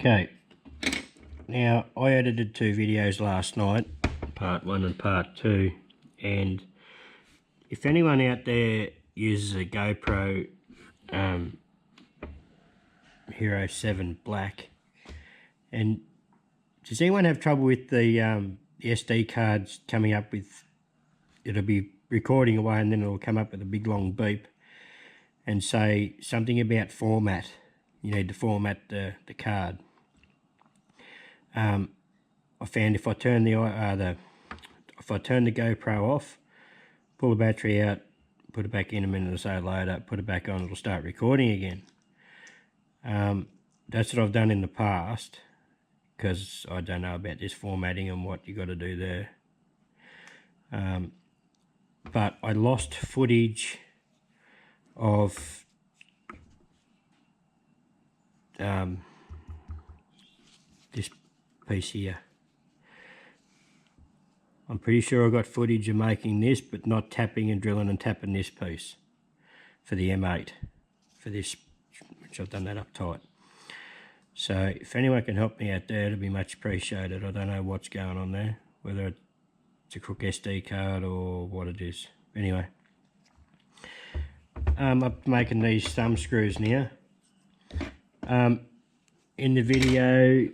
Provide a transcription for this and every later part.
Okay, now I edited 2 videos last night, part 1 and part 2, and if anyone out there uses a GoPro Hero 7 Black, and does anyone have trouble with the SD cards coming up with, it'll be recording away and then it'll come up with a big long beep and say something about format, you need to format the card. I found if I turn the GoPro off, pull the battery out, put it back in a minute or so later, put it back on, it'll start recording again. That's what I've done in the past, because I don't know about this formatting and what you got to do there. But I lost footage of this piece here. I'm pretty sure I got footage of making this, but not tapping and drilling and tapping this piece for the M8, for this, which I've done that up tight. So if anyone can help me out there, it'll be much appreciated. I don't know what's going on there, whether it's a crook SD card or what it is. Anyway, I'm making these thumb screws now. In the video,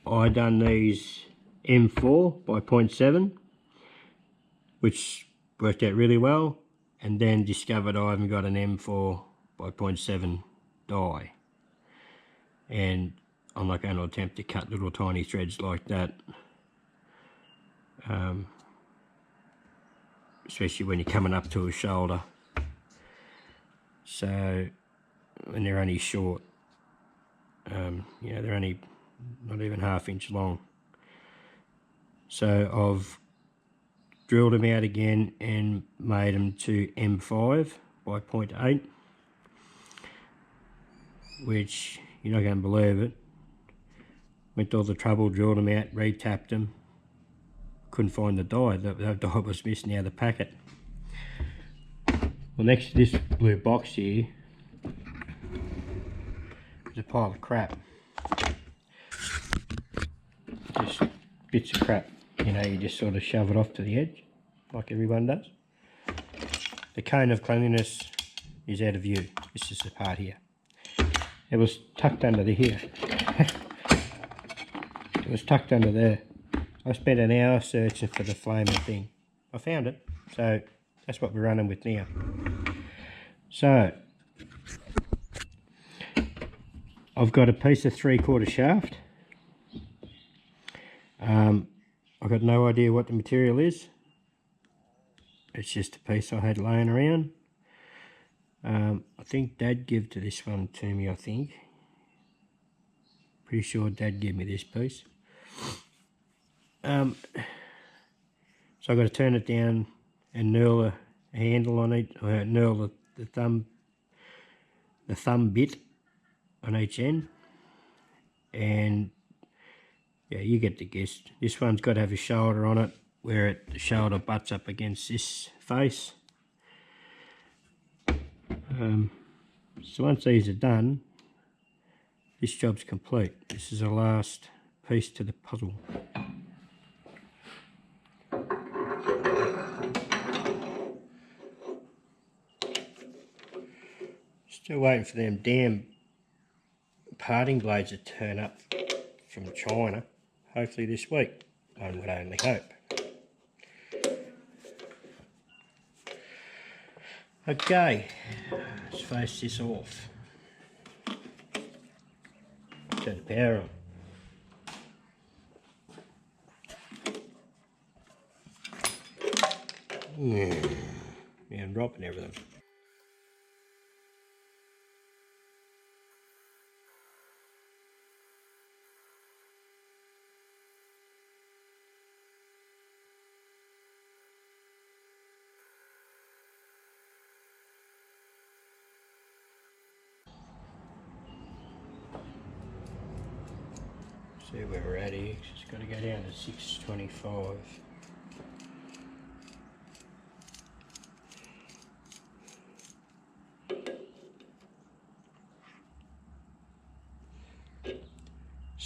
I done these M4 by 0.7, which worked out really well, and then discovered I haven't got an M4 by 0.7 die, and I'm not going to attempt to cut little tiny threads like that, especially when you're coming up to a shoulder. So when they're only short, you know, they're only not even ½ inch long. So I've drilled them out again and made them to M5 by 0.8, which you're not going to believe it. Went to all the trouble, drilled them out, re-tapped them, couldn't find the die. The die was missing out of the packet. Well, next to this blue box here is a pile of crap. Just bits of crap. You know, you just sort of shove it off to the edge, like everyone does. The cone of cleanliness is out of view. This is the part here. It was tucked under here. It was tucked under there. I spent an hour searching for the flaming thing. I found it, so that's what we're running with now. So, I've got a piece of 3/4 shaft. I've got no idea what the material is. It's just a piece I had laying around. I think Dad gave to this one to me, I think. Pretty sure Dad gave me this piece. So I've got to turn it down and knurl a handle on it, or knurl the thumb bit on each end, and yeah, you get the gist. This one's got to have a shoulder on it, where the shoulder butts up against this face. So once these are done, this job's complete. This is the last piece to the puzzle. Still waiting for them damn parting blades to turn up from China. Hopefully this week, one would only hope. Okay, let's face this off. Turn the power on. Yeah, I'm dropping everything. See where we're at here, it's got to go down to 625.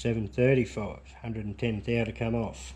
735, 110 thou to come off.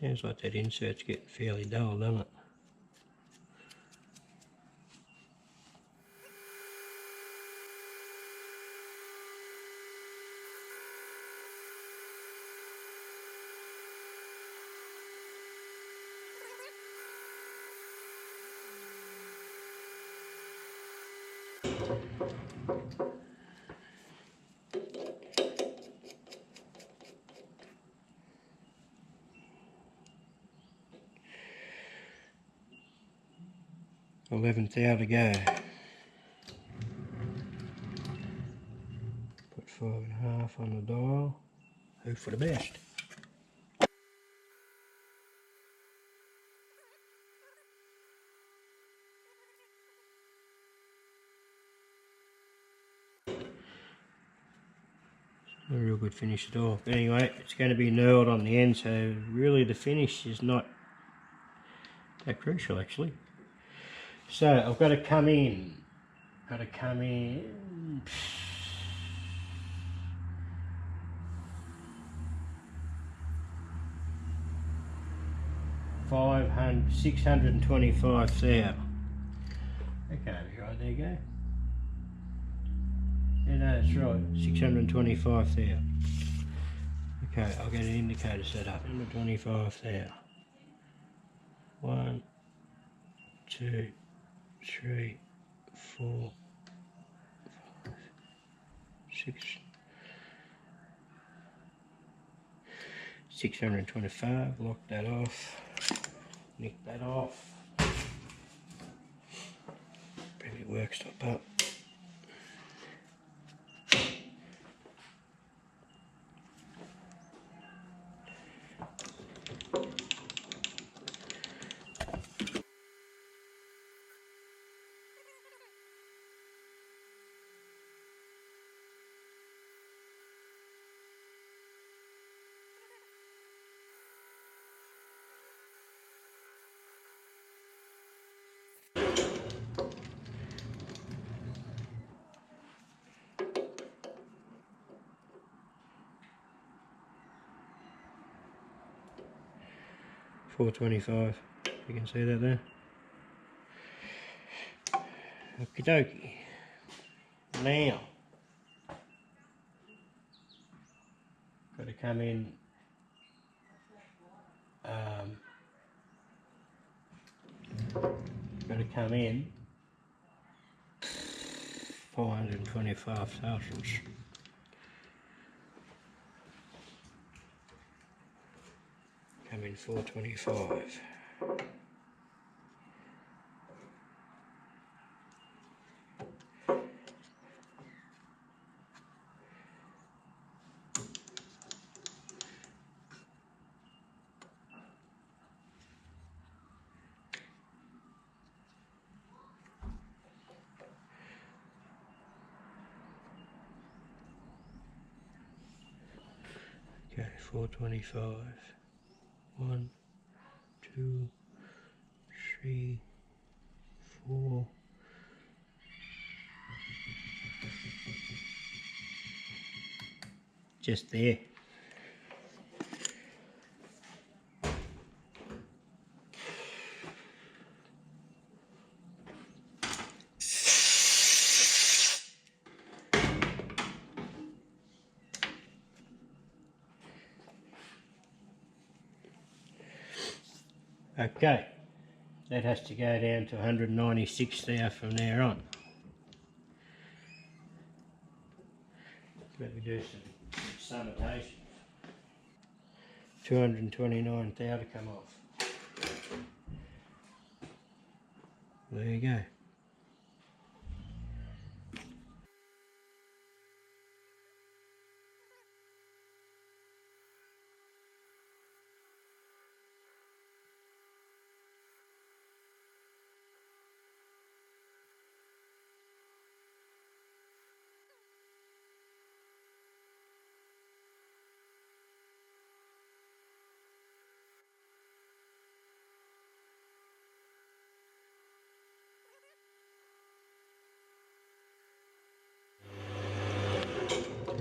Sounds like that insert's getting fairly dull, doesn't it? Eleventh thou to go. Put 5.5 on the dial. Hope for the best. Not a real good finish at all. But anyway, it's going to be knurled on the end, so really the finish is not that crucial actually. So I've got to come in. 625 thou. Okay, right, there you go. Yeah, no, that's right, 625 thou. Okay, I'll get an indicator set up. 125 thou. 1, 2, 3, 4, 5, 6. 625, lock that off, nick that off, bring your worktop up. $4.25. You can see that there. Okie dokie. Now, got to come in. Got to come in 425 thousandths. Come in 425. Okay, 425. 1, 2, 3, 4. Just there. Okay, that has to go down to 196 there from there on. Let me do some summatation. 229 thou to come off. There you go.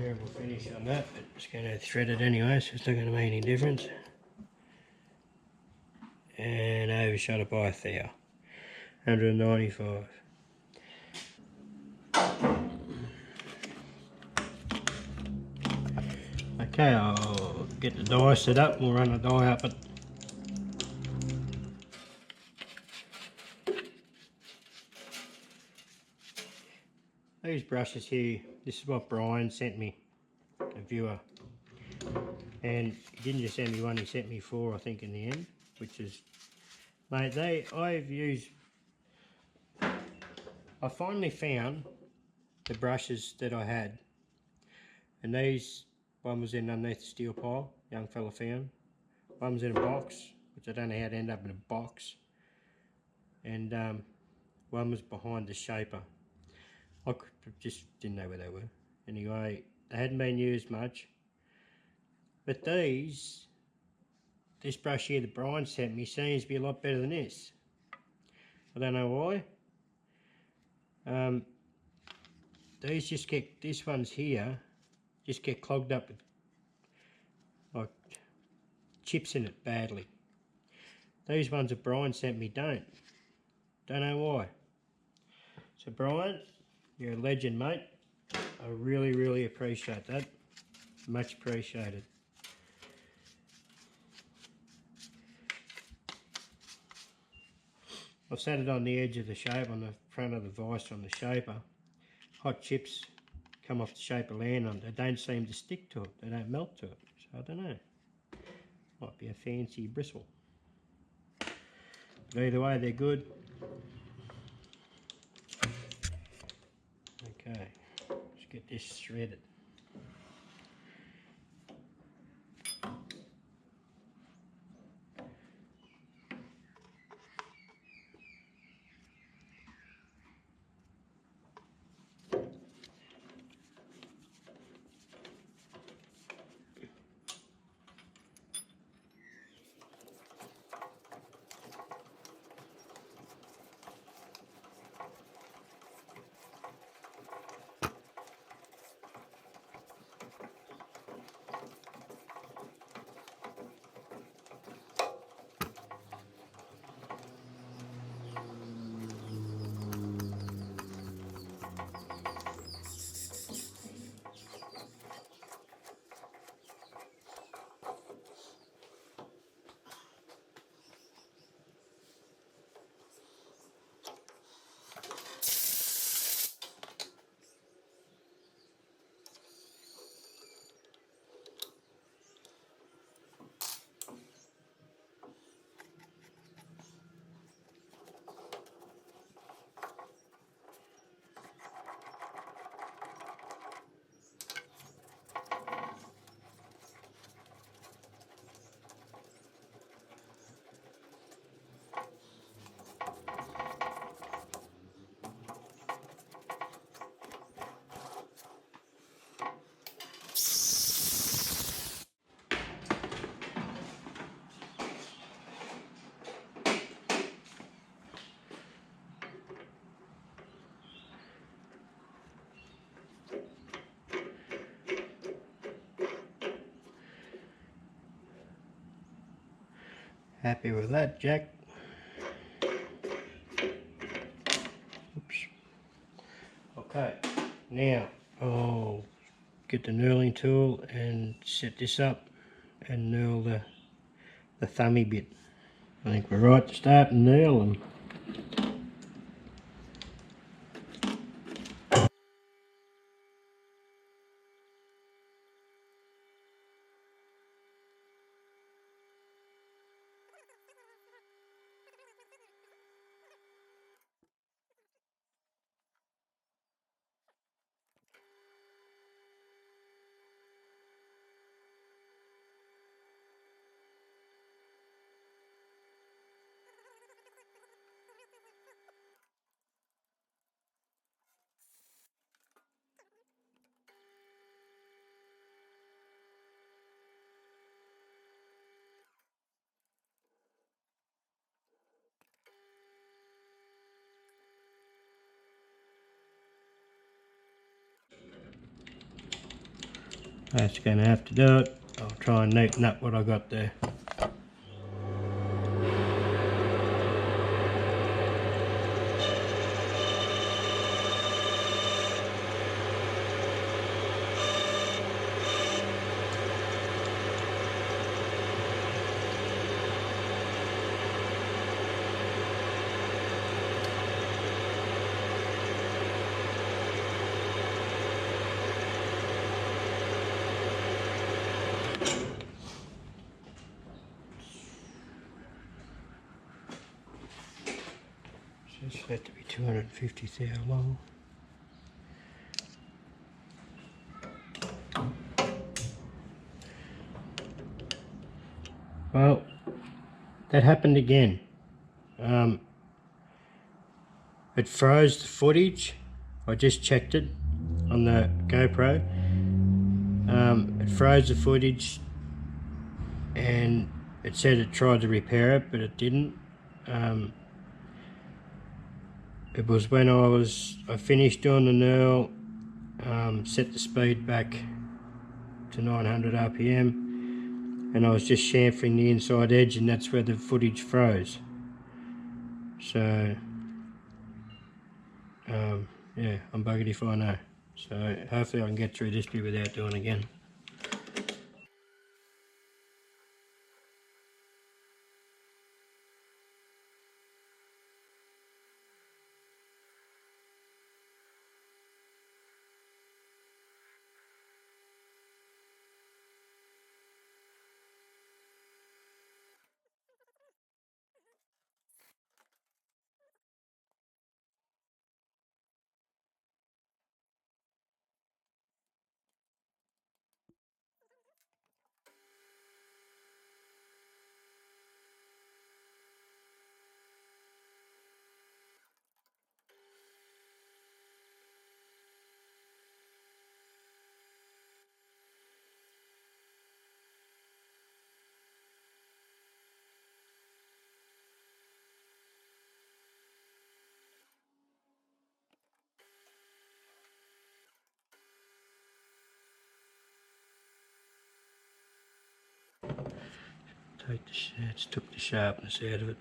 terrible finish on that, but it's going to thread it anyway, so it's not going to make any difference. And overshot it by 1,000. 195. Okay, I'll get the die set up. We'll run the die up it. These brushes here, this is what Brian sent me, a viewer. And he didn't just send me one, he sent me 4, I think, in the end, which is, mate, I finally found the brushes that I had. And these, one was in underneath the steel pile, young fella found. One was in a box, which I don't know how to end up in a box. And one was behind the shaper. I just didn't know where they were. Anyway, they hadn't been used much. But this brush here that Brian sent me seems to be a lot better than this. I don't know why. This one's here, just get clogged up with like chips in it badly. These ones that Brian sent me don't know why. So Brian, you're a legend, mate. I really appreciate that. Much appreciated. I've set it on the edge of the shape, on the front of the vise on the shaper. Hot chips come off the shaper, land on it. They don't seem to stick to it. They don't melt to it. So I don't know. Might be a fancy bristle. But either way, they're good. Okay, let's get this threaded. Happy with that, Jack? Oops. Okay, now I'll get the knurling tool and set this up and knurl the thummy bit. I think we're right to start and knurl them. That's going to have to do it. I'll try and neaten up what I got there. It's had to be 250 thou long. Well, that happened again. It froze the footage. I just checked it on the GoPro. It froze the footage and it said it tried to repair it, but it didn't. It was when I finished doing the knurl, set the speed back to 900 RPM, and I was just chamfering the inside edge, and that's where the footage froze. So yeah, I'm buggered if I know. So hopefully I can get through this bit without doing it again. Took the sharpness out of it.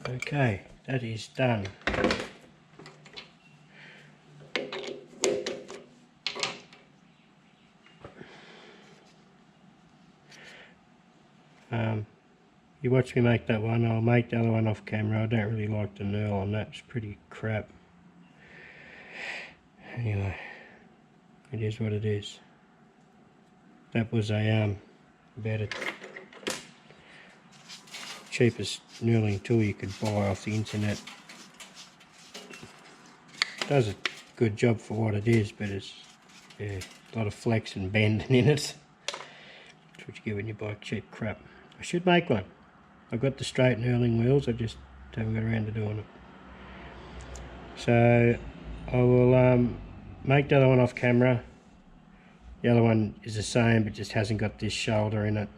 Okay, that is done. You watch me make that one. I'll make the other one off camera. I don't really like the knurl on that. It's pretty crap. Anyway, it is what it is. That was a about it cheapest knurling tool you could buy off the internet. Does a good job for what it is, but it's a lot of flex and bending in it. That's what you get when you buy cheap crap. I should make one. I've got the straight knurling wheels, I just haven't got around to doing it. So I will make the other one off camera. The other one is the same, but just hasn't got this shoulder in it.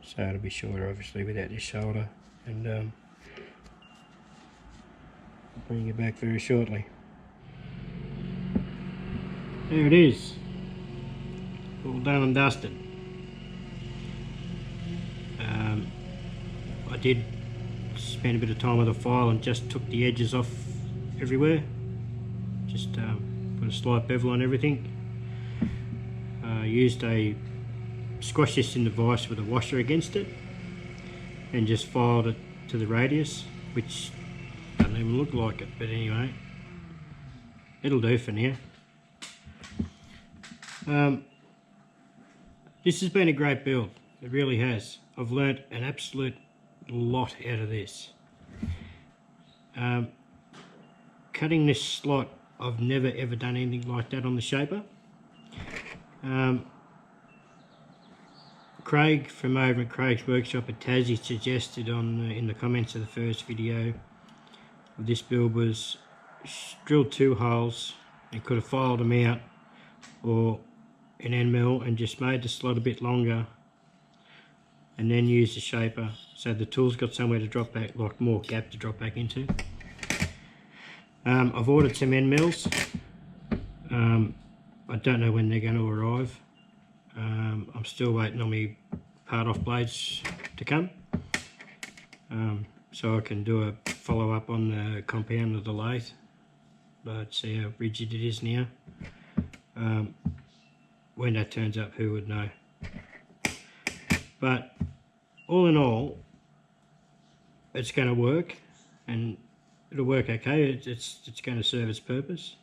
So it'll be shorter, obviously, without this shoulder. And I'll bring you back very shortly. There it is. All done and dusted. I did spend a bit of time with a file and just took the edges off everywhere. Just put a slight bevel on everything. Used a squash this in the vise with a washer against it and just filed it to the radius, which doesn't even look like it, but anyway, it'll do for now. This has been a great build, it really has. I've learnt an absolute lot out of this. Cutting this slot, I've never ever done anything like that on the shaper. Craig from over at Craig's Workshop at Tassie suggested in the comments of the first video of this build was drilled 2 holes and could have filed them out, or an end mill and just made the slot a bit longer and then used the shaper so the tool's got somewhere to drop back, like more gap to drop back into. I've ordered some end mills. I don't know when they're going to arrive. I'm still waiting on my part off blades to come, so I can do a follow up on the compound of the lathe. But see how rigid it is now. When that turns up, who would know? But all in all, it's going to work, and it'll work okay. It's going to serve its purpose.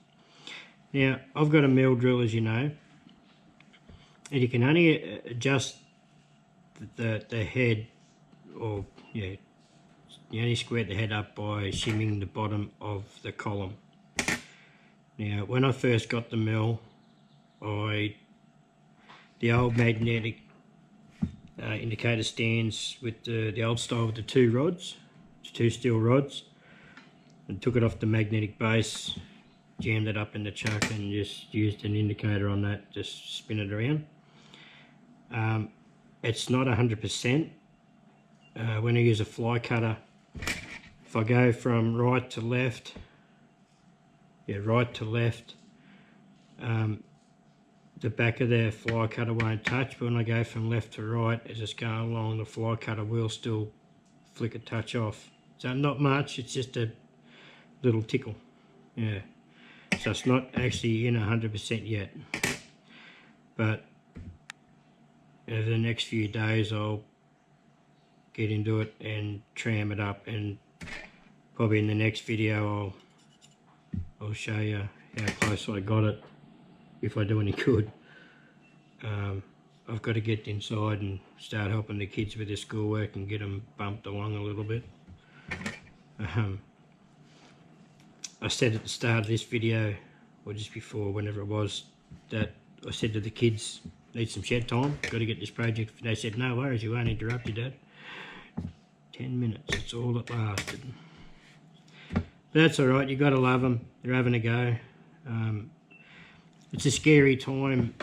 Now I've got a mill drill, as you know, and you can only adjust the head, or yeah, you only square the head up by shimming the bottom of the column. Now when I first got the mill, the old magnetic indicator stands with the old style with the two steel rods, and took it off the magnetic base, jammed it up in the chuck, and just used an indicator on that, just spin it around. It's not 100%. When I use a fly cutter, if I go from right to left, the back of the fly cutter won't touch, but when I go from left to right, as it's going along, the fly cutter will still flick a touch off. So not much, it's just a little tickle. Yeah, so it's not actually in 100% yet, but over the next few days I'll get into it and tram it up, and probably in the next video I'll show you how close I got it, if I do any good. I've got to get inside and start helping the kids with their schoolwork and get them bumped along a little bit. I said at the start of this video, or just before, whenever it was, that I said to the kids, need some shed time, got to get this project. They said, no worries, you won't interrupt you, Dad. 10 minutes, that's all it lasted. But that's alright, you got to love them, they're having a go. It's a scary time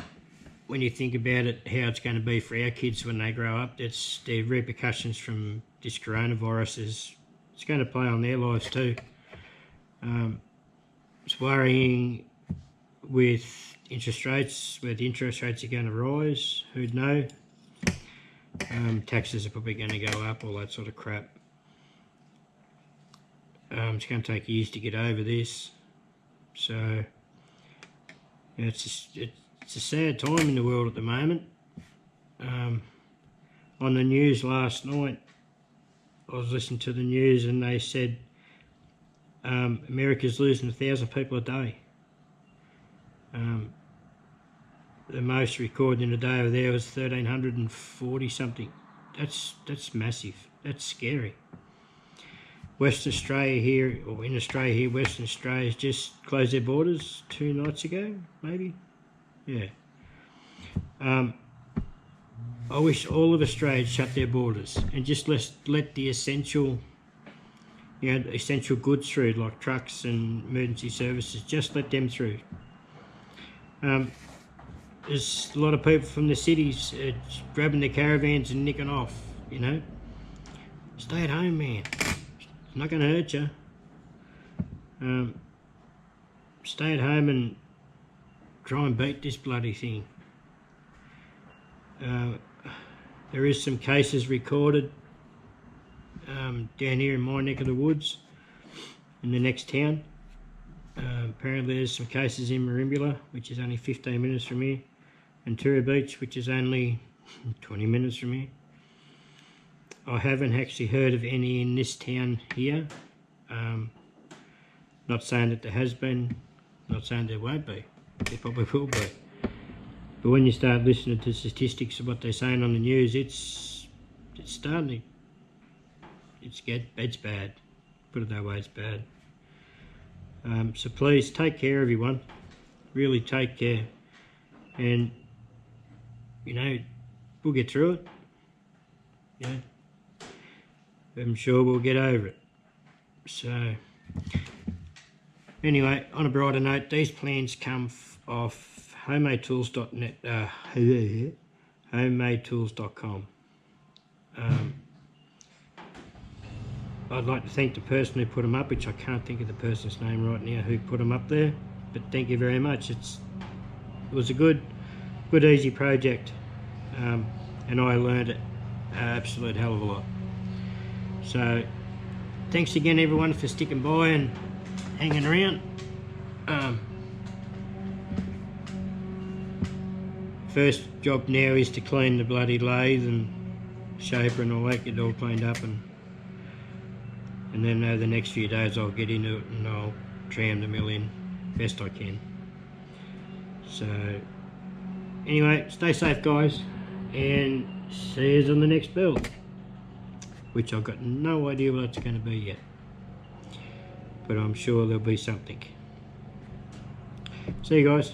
when you think about it, how it's going to be for our kids when they grow up. It's the repercussions from this coronavirus it's going to play on their lives too. It's worrying with interest rates, where the interest rates are going to rise, who'd know. Taxes are probably going to go up, all that sort of crap. It's going to take years to get over this, so yeah, it's a sad time in the world at the moment. On the news last night, I was listening to the news, and they said America's losing 1,000 people a day. The most recorded in a day over there was 1,340 something. That's massive. That's scary. Western Australia here, or in Australia here, Western Australia's just closed their borders 2 nights ago, maybe. Yeah. I wish all of Australia shut their borders and just let the essential, essential goods through, like trucks and emergency services. Just let them through. There's a lot of people from the cities grabbing their caravans and nicking off. Stay at home, man. It's not going to hurt you. Stay at home and try and beat this bloody thing. There is some cases recorded down here in my neck of the woods, in the next town. Apparently there's some cases in Merimbula, which is only 15 minutes from here, and Tura Beach, which is only 20 minutes from here. I haven't actually heard of any in this town here. Not saying that there has been, not saying there won't be. There probably will be. But when you start listening to statistics of what they're saying on the news, it's starting to, it's bad. Put it that way, it's bad. So please take care, everyone. Really take care. And, we'll get through it. I'm sure we'll get over it. So, anyway, on a brighter note, these plans come off homemadetools.net, homemadetools.com. I'd like to thank the person who put them up, which I can't think of the person's name right now who put them up there, but thank you very much. was a good easy project, and I learned an absolute hell of a lot. So thanks again everyone for sticking by and hanging around. First job now is to clean the bloody lathe and shaper and all that, get it all cleaned up, and then over the next few days I'll get into it and I'll tram the mill in best I can. So anyway, stay safe guys, and see you on the next build, which I've got no idea what it's going to be yet, but I'm sure there'll be something. See you guys.